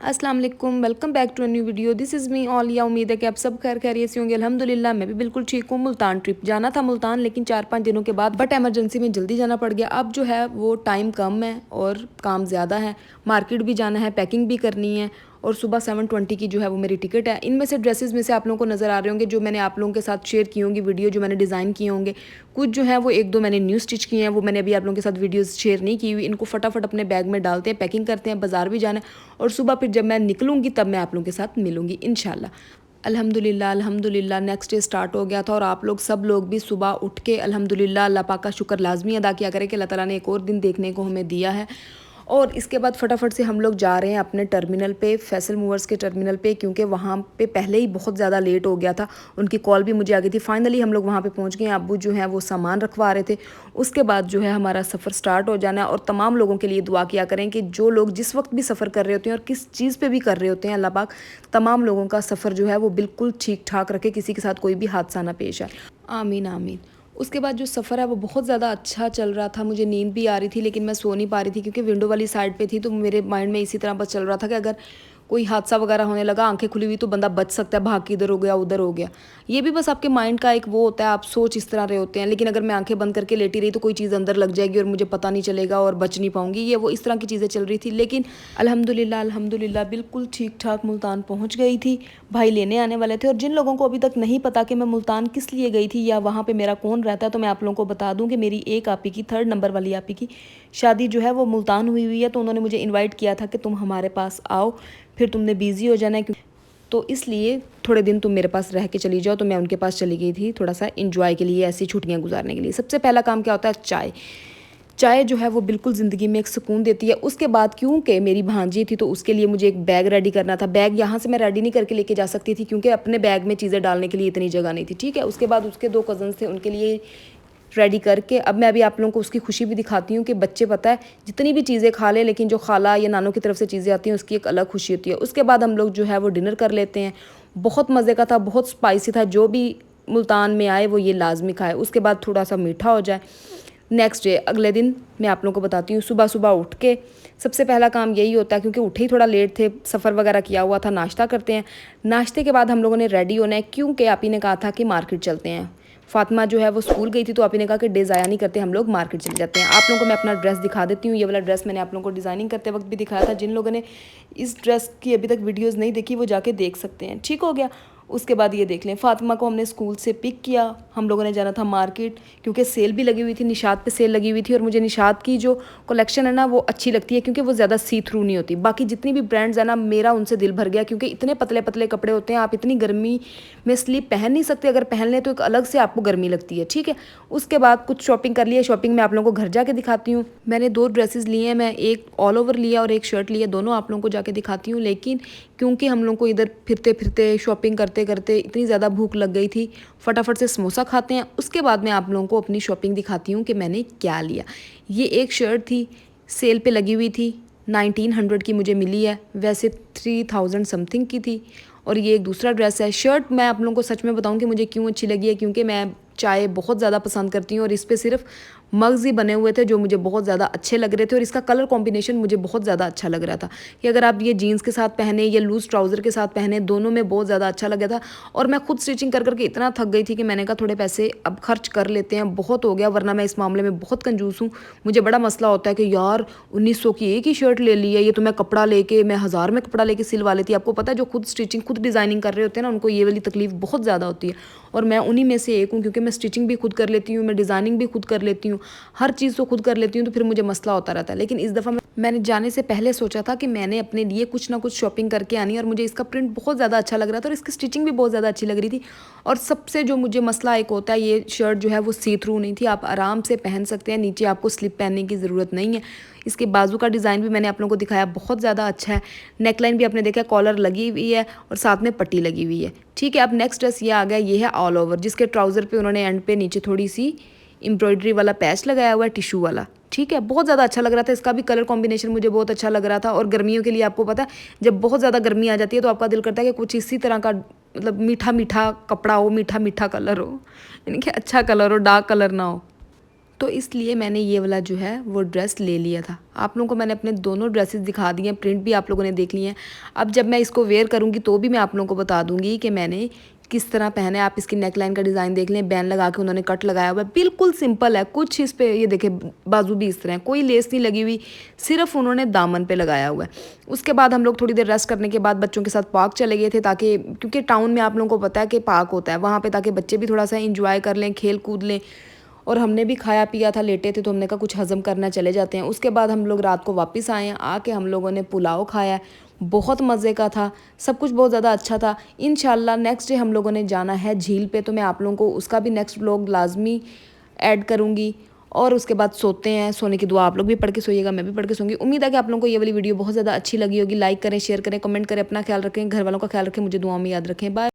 अस्सलाम वालेकुम, welcome back to a new video. This is me Aulia. उम्मीद है कि आप सब खैर खैरियत से होंगे। अल्हम्दुलिल्लाह मैं भी बिल्कुल ठीक हूँ। मुल्तान ट्रिप जाना था मुल्तान, लेकिन 4-5 दिनों के बाद बट एमरजेंसी में जल्दी जाना पड़ गया। अब जो है वो टाइम कम है और काम ज़्यादा है। मार्केट भी जाना है, पैकिंग भी करनी है और सुबह 7:20 की जो है वो मेरी टिकट है। इनमें से ड्रेसेस में से आप लोगों को नज़र आ रहे होंगे जो मैंने आप लोगों के साथ शेयर की होंगी वीडियो, जो मैंने डिज़ाइन किए होंगे। कुछ जो है वो 1-2 मैंने न्यू स्टिच किए हैं, वो मैंने अभी आप लोगों के साथ वीडियोस शेयर नहीं की हुई। इनको फटाफट अपने बैग में डालते हैं, पैकिंग करते हैं, बाज़ार भी जाना है और सुबह फिर जब मैं निकलूँगी तब मैं आप लोगों के साथ मिलूँगी इंशाल्लाह। अल्हम्दुलिल्लाह नेक्स्ट डे स्टार्ट हो गया था और आप लोग सब लोग भी सुबह उठ के अल्हम्दुलिल्लाह अल्लाह पाक का शुक्र लाजमी अदा किया करें कि अल्लाह ताला ने एक और दिन देखने को हमें दिया है। और इसके बाद फटाफट से हम लोग जा रहे हैं अपने टर्मिनल पे, फैसल मूवर्स के टर्मिनल पे, क्योंकि वहाँ पे पहले ही बहुत ज़्यादा लेट हो गया था। उनकी कॉल भी मुझे आ गई थी। फाइनली हम लोग वहाँ पे पहुँच गए हैं। अब्बू जो हैं वो सामान रखवा रहे थे। उसके बाद जो है हमारा सफ़र स्टार्ट हो जाना है। और तमाम लोगों के लिए दुआ किया करें कि जो लोग जिस वक्त भी सफ़र कर रहे होते हैं और किस चीज़ पर भी कर रहे होते हैं, अल्लाह पाक तमाम लोगों का सफ़र जो है वो बिल्कुल ठीक ठाक रखे, किसी के साथ कोई भी हादसा ना पेश आए। आमीन आमीन। उसके बाद जो सफ़र है वो बहुत ज़्यादा अच्छा चल रहा था। मुझे नींद भी आ रही थी लेकिन मैं सो नहीं पा रही थी क्योंकि विंडो वाली साइड पे थी। तो मेरे माइंड में इसी तरह बस चल रहा था कि अगर कोई हादसा वगैरह होने लगा, आंखें खुली हुई, तो बंदा बच सकता है, भाग के इधर हो गया उधर हो गया। ये भी बस आपके माइंड का एक वो होता है, आप सोच इस तरह रहे होते हैं। लेकिन अगर मैं आंखें बंद करके लेटी रही तो कोई चीज़ अंदर लग जाएगी और मुझे पता नहीं चलेगा और बच नहीं पाऊंगी। ये वो इस तरह की चीज़ें चल रही थी। लेकिन अल्हम्दुलिल्लाह बिल्कुल ठीक ठाक मुल्तान पहुँच गई थी। भाई लेने आने वाले थे। और जिन लोगों को अभी तक नहीं पता कि मैं मुल्तान किस लिए गई थी या वहाँ पे मेरा कौन रहता है, तो मैं आप लोगों को बता दूं कि मेरी एक आपी की, 3rd नंबर वाली आपी की शादी जो है वो मुल्तान हुई है। तो उन्होंने मुझे इनवाइट किया था कि तुम हमारे पास आओ, फिर तुमने बिज़ी हो जाना है, तो इसलिए थोड़े दिन तुम मेरे पास रह के चली जाओ। तो मैं उनके पास चली गई थी थोड़ा सा इंजॉय के लिए, ऐसी छुट्टियाँ गुजारने के लिए। सबसे पहला काम क्या होता है? चाय। चाय जो है वो बिल्कुल ज़िंदगी में एक सुकून देती है। उसके बाद क्योंकि मेरी भांजी थी तो उसके लिए मुझे एक बैग रेडी करना था। बैग यहाँ से मैं रेडी नहीं करके लेके जा सकती थी क्योंकि अपने बैग में चीज़ें डालने के लिए इतनी जगह नहीं थी। ठीक है, उसके बाद उसके 2 कज़न्स थे, उनके लिए रेडी करके अब मैं अभी आप लोगों को उसकी खुशी भी दिखाती हूँ कि बच्चे पता है जितनी भी चीज़ें खा लें, लेकिन जो खाला या नानों की तरफ से चीज़ें आती हैं उसकी एक अलग खुशी होती है। उसके बाद हम लोग जो है वो डिनर कर लेते हैं। बहुत मज़े का था, बहुत स्पाइसी था। जो भी मुल्तान में आए वो ये लाजमी खाए। उसके बाद थोड़ा सा मीठा हो जाए। नेक्स्ट डे, अगले दिन मैं आप लोगों को बताती हूँ। सुबह सुबह उठ के सबसे पहला काम यही होता है, क्योंकि उठे ही थोड़ा लेट थे, सफ़र वगैरह किया हुआ था। नाश्ता करते हैं। नाश्ते के बाद हम लोगों ने रेडी होना है क्योंकि आप ही ने कहा था कि मार्केट चलते हैं। फातिमा जो है वो स्कूल गई थी तो आप ही ने कहा कि डे ज़ाया नहीं करते, हम लोग मार्केट चले जाते हैं। आप लोगों को मैं अपना ड्रेस दिखा देती हूँ। ये वाला ड्रेस मैंने आप लोगों को डिज़ाइनिंग करते वक्त भी दिखाया था। जिन लोगों ने इस ड्रेस की अभी तक वीडियोज़ नहीं देखी वो जाके देख सकते हैं। ठीक हो गया। उसके बाद ये देख लें, फातिमा को हमने स्कूल से पिक किया। हम लोगों ने जाना था मार्केट क्योंकि सेल भी लगी हुई थी, निशात पे सेल लगी हुई थी। और मुझे निशात की जो कलेक्शन है ना वो अच्छी लगती है क्योंकि वो ज़्यादा सी थ्रू नहीं होती। बाकी जितनी भी ब्रांड्स है ना, मेरा उनसे दिल भर गया क्योंकि इतने पतले पतले कपड़े होते हैं। आप इतनी गर्मी में स्लीप पहन नहीं सकते, अगर पहन लें तो एक अलग से आपको गर्मी लगती है। ठीक है, उसके बाद कुछ शॉपिंग कर लिया। शॉपिंग मैं आप लोगों को घर जाके दिखाती हूँ। मैंने 2 ड्रेसेस लिए हैं, मैं एक ऑल ओवर लिया और एक शर्ट लिया। दोनों आप लोगों को जाके दिखाती हूँ। लेकिन क्योंकि हम लोगों को इधर फिरते फिरते शॉपिंग करते करते इतनी ज़्यादा भूख लग गई थी, फटाफट से समोसा खाते हैं। उसके बाद मैं आप लोगों को अपनी शॉपिंग दिखाती हूँ कि मैंने क्या लिया। ये एक शर्ट थी, सेल पे लगी हुई थी, 1900 की मुझे मिली है, वैसे 3000 समथिंग की थी। और ये एक दूसरा ड्रेस है। शर्ट मैं आप लोगों को सच में बताऊं कि मुझे क्यों अच्छी लगी है, क्योंकि मैं चाय बहुत ज़्यादा पसंद करती हूँ और इस पर सिर्फ मग्ज़ ही बने हुए थे जो मुझे बहुत ज़्यादा अच्छे लग रहे थे। और इसका कलर कॉम्बिनेशन मुझे बहुत ज़्यादा अच्छा लग रहा था कि अगर आप ये जीन्स के साथ पहने या लूज़ ट्राउज़र के साथ पहने, दोनों में बहुत ज़्यादा अच्छा लगा था। और मैं खुद स्टिचिंग कर करके इतना थक गई थी कि मैंने कहा थोड़े पैसे अब खर्च कर लेते हैं, बहुत हो गया। वरना मैं इस मामले में बहुत कंजूस हूँ। मुझे बड़ा मसला होता है कि यार 1900 की एक ही शर्ट ले ली है, ये तो मैं कपड़ा लेके, मैं 1000 में कपड़ा लेके सिलवा लेती। आपको पता है जो खुद स्टिचिंग खुद डिज़ाइनिंग कर रहे होते हैं ना, उनको ये वाली तकलीफ बहुत ज़्यादा होती है। और मैं उन्हीं में से एक हूँ क्योंकि मैं स्टिचिंग भी खुद कर लेती हूँ, मैं डिज़ाइनिंग भी खुद कर लेती हूँ, हर चीज़ तो खुद कर लेती हूँ। तो फिर मुझे मसला होता रहता है। लेकिन इस दफ़ा मैंने जाने से पहले सोचा था कि मैंने अपने लिए कुछ ना कुछ शॉपिंग करके आनी है। और मुझे इसका प्रिंट बहुत ज़्यादा अच्छा लग रहा था और इसकी स्टिचिंग भी बहुत ज़्यादा अच्छी लग रही थी। और सबसे जो मुझे मसला एक होता है, ये शर्ट जो है वो सी थ्रू नहीं थी, आप आराम से पहन सकते हैं, नीचे आपको स्लिप पहनने की ज़रूरत नहीं है। इसके बाजू का डिज़ाइन भी मैंने आप लोगों को दिखाया, बहुत ज़्यादा अच्छा है। नेकलाइन भी आपने देखा, कॉलर लगी हुई है और साथ में पट्टी लगी हुई है। ठीक है, अब नेक्स्ट ड्रेस ये आ गया, ये है ऑल ओवर, जिसके ट्राउज़र पे उन्होंने एंड पे नीचे थोड़ी सी एम्ब्रॉयडरी वाला पैच लगाया हुआ है, टिशू वाला। ठीक है, बहुत ज़्यादा अच्छा लग रहा था। इसका भी कलर कॉम्बिनेशन मुझे बहुत अच्छा लग रहा था। और गर्मियों के लिए आपको पता है जब बहुत ज़्यादा गर्मी आ जाती है तो आपका दिल करता है कि कुछ इसी तरह का, मतलब मीठा मीठा कपड़ा हो, मीठा मीठा कलर हो, यानी कि अच्छा कलर हो, डार्क कलर ना हो। तो इसलिए मैंने ये वाला जो है वो ड्रेस ले लिया था। आप लोगों को मैंने अपने दोनों ड्रेसेस दिखा दिए हैं, प्रिंट भी आप लोगों ने देख लिए हैं। अब जब मैं इसको वेयर करूँगी तो भी मैं आप लोगों को बता दूँगी कि मैंने किस तरह पहना है। आप इसकी नेकलाइन का डिज़ाइन देख लें, बैन लगा के उन्होंने कट लगाया हुआ है, बिल्कुल सिंपल है। कुछ इस पे ये देखें बाजू भी इस तरह है, कोई लेस नहीं लगी हुई, सिर्फ उन्होंने दामन पे लगाया हुआ है। उसके बाद हम लोग थोड़ी देर रेस्ट करने के बाद बच्चों के साथ पार्क चले गए थे, ताकि क्योंकि टाउन में आप लोगों को पता है कि पार्क होता है वहाँ पे, ताकि बच्चे भी थोड़ा सा इंजॉय कर लें, खेल कूद लें। और हमने भी खाया पिया था, लेटे थे, तो हमने कहा कुछ हज़म करना चले जाते हैं। उसके बाद हम लोग रात को वापस आए हैं। आके हम लोगों ने पुलाव खाया, बहुत मज़े का था, सब कुछ बहुत ज़्यादा अच्छा था। इंशाल्लाह नेक्स्ट डे हम लोगों ने जाना है झील पे, तो मैं आप लोगों को उसका भी नेक्स्ट व्लॉग लाजमी ऐड करूँगी। और उसके बाद सोते हैं, सोने की दुआ आप लोग भी पढ़ के सोइएगा, मैं भी पढ़ के सोऊंगी। उम्मीद है कि आप लोगों को ये वाली वीडियो बहुत ज़्यादा अच्छी लगी होगी। लाइक करें, शेयर करें, कमेंट करें, अपना ख्याल रखें, घर वालों का ख्याल रखें, मुझे दुआओं में याद रखें। बाय।